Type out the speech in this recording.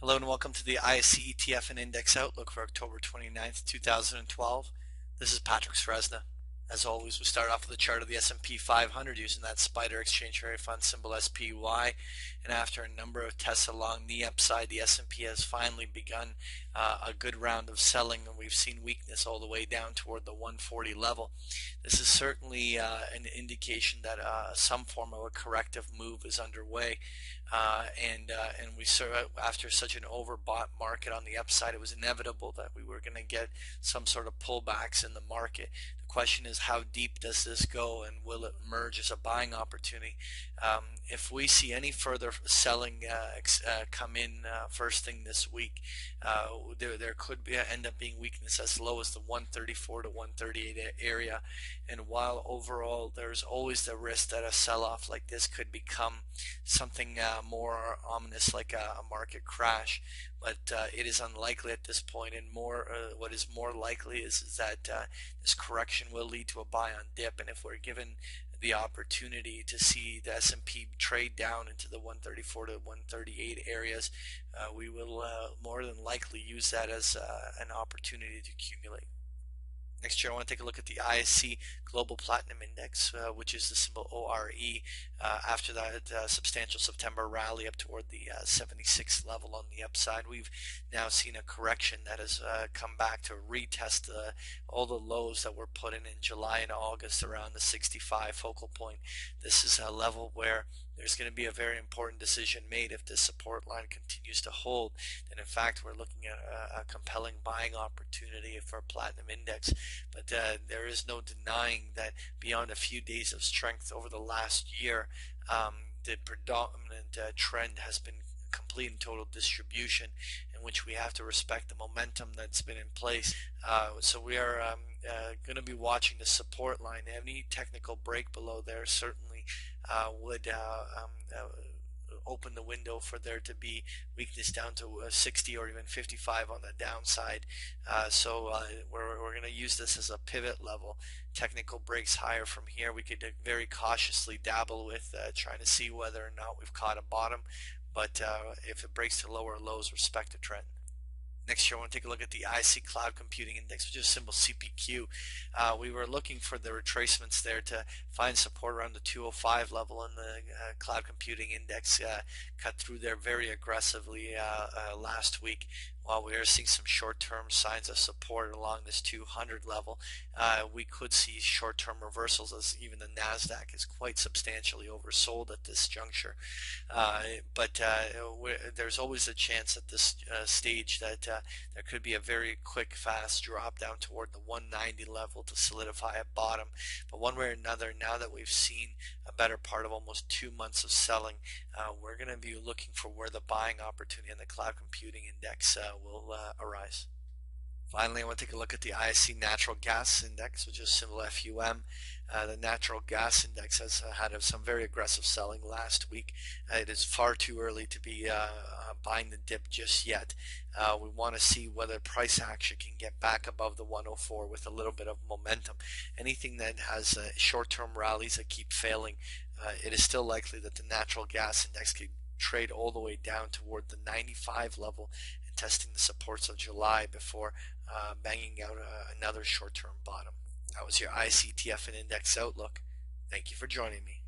Hello and welcome to the ISE ETF and Index Outlook for October 29th, 2012. This is Patrick Sresna. As always, we start off with a chart of the S&P 500 using that Spider Exchange Traded Fund symbol SPY. And after a number of tests along the upside, the S&P has finally begun a good round of selling, and we've seen weakness all the way down toward the 140 level. This is certainly an indication that some form of a corrective move is underway. And we saw after such an overbought market on the upside, it was inevitable that we were going to get some sort of pullbacks in the market. The question is, how deep does this go, and will it emerge as a buying opportunity? If we see any further selling come in first thing this week, there could end up being weakness as low as the 134 to 138 area. And while overall there's always the risk that a sell-off like this could become something more ominous like a market crash, but it is unlikely at this point. And what is more likely is that this correction will lead to a buy on dip. And if we're given the opportunity to see the S&P trade down into the 134 to 138 areas, we will more than likely use that as an opportunity to accumulate. Next year, I want to take a look at the ISE Global Platinum Index, which is the symbol ORE. After that substantial September rally up toward the 76th level on the upside, we've now seen a correction that has come back to retest all the lows that were put in July and August around the 65 focal point. This is a level where there's going to be a very important decision made. If this support line continues to hold, then in fact we're looking at a compelling buying opportunity for a platinum index. But there is no denying that beyond a few days of strength over the last year, the predominant trend has been complete and total distribution, in which we have to respect the momentum that's been in place. So we are going to be watching the support line. Any technical break below there certainly would open the window for there to be weakness down to 60 or even 55 on the downside. So we're going to use this as a pivot level. Technical breaks higher from here, we could very cautiously dabble with trying to see whether or not we've caught a bottom. But if it breaks to lower lows, respect the trend. Next year, I want to take a look at the ISE Cloud Computing Index, which is symbol CPQ. We were looking for the retracements there to find support around the 205 level, and the Cloud Computing Index cut through there very aggressively last week. While we are seeing some short-term signs of support along this 200 level, we could see short-term reversals, as even the NASDAQ is quite substantially oversold at this juncture. But there's always a chance at this stage that there could be a very quick, fast drop down toward the 190 level to solidify a bottom. But one way or another, now that we've seen a better part of almost 2 months of selling, we're going to be looking for where the buying opportunity in the Cloud Computing Index will arise. Finally, I want to take a look at the ISE Natural Gas Index, which is symbol FUM. The natural gas index has had some very aggressive selling last week. It is far too early to be buying the dip just yet. We want to see whether price action can get back above the 104 with a little bit of momentum. Anything that has short-term rallies that keep failing, it is still likely that the natural gas index could trade all the way down toward the 95 level, testing the supports of July before banging out another short-term bottom. That was your ISE ETF and Index Outlook. Thank you for joining me.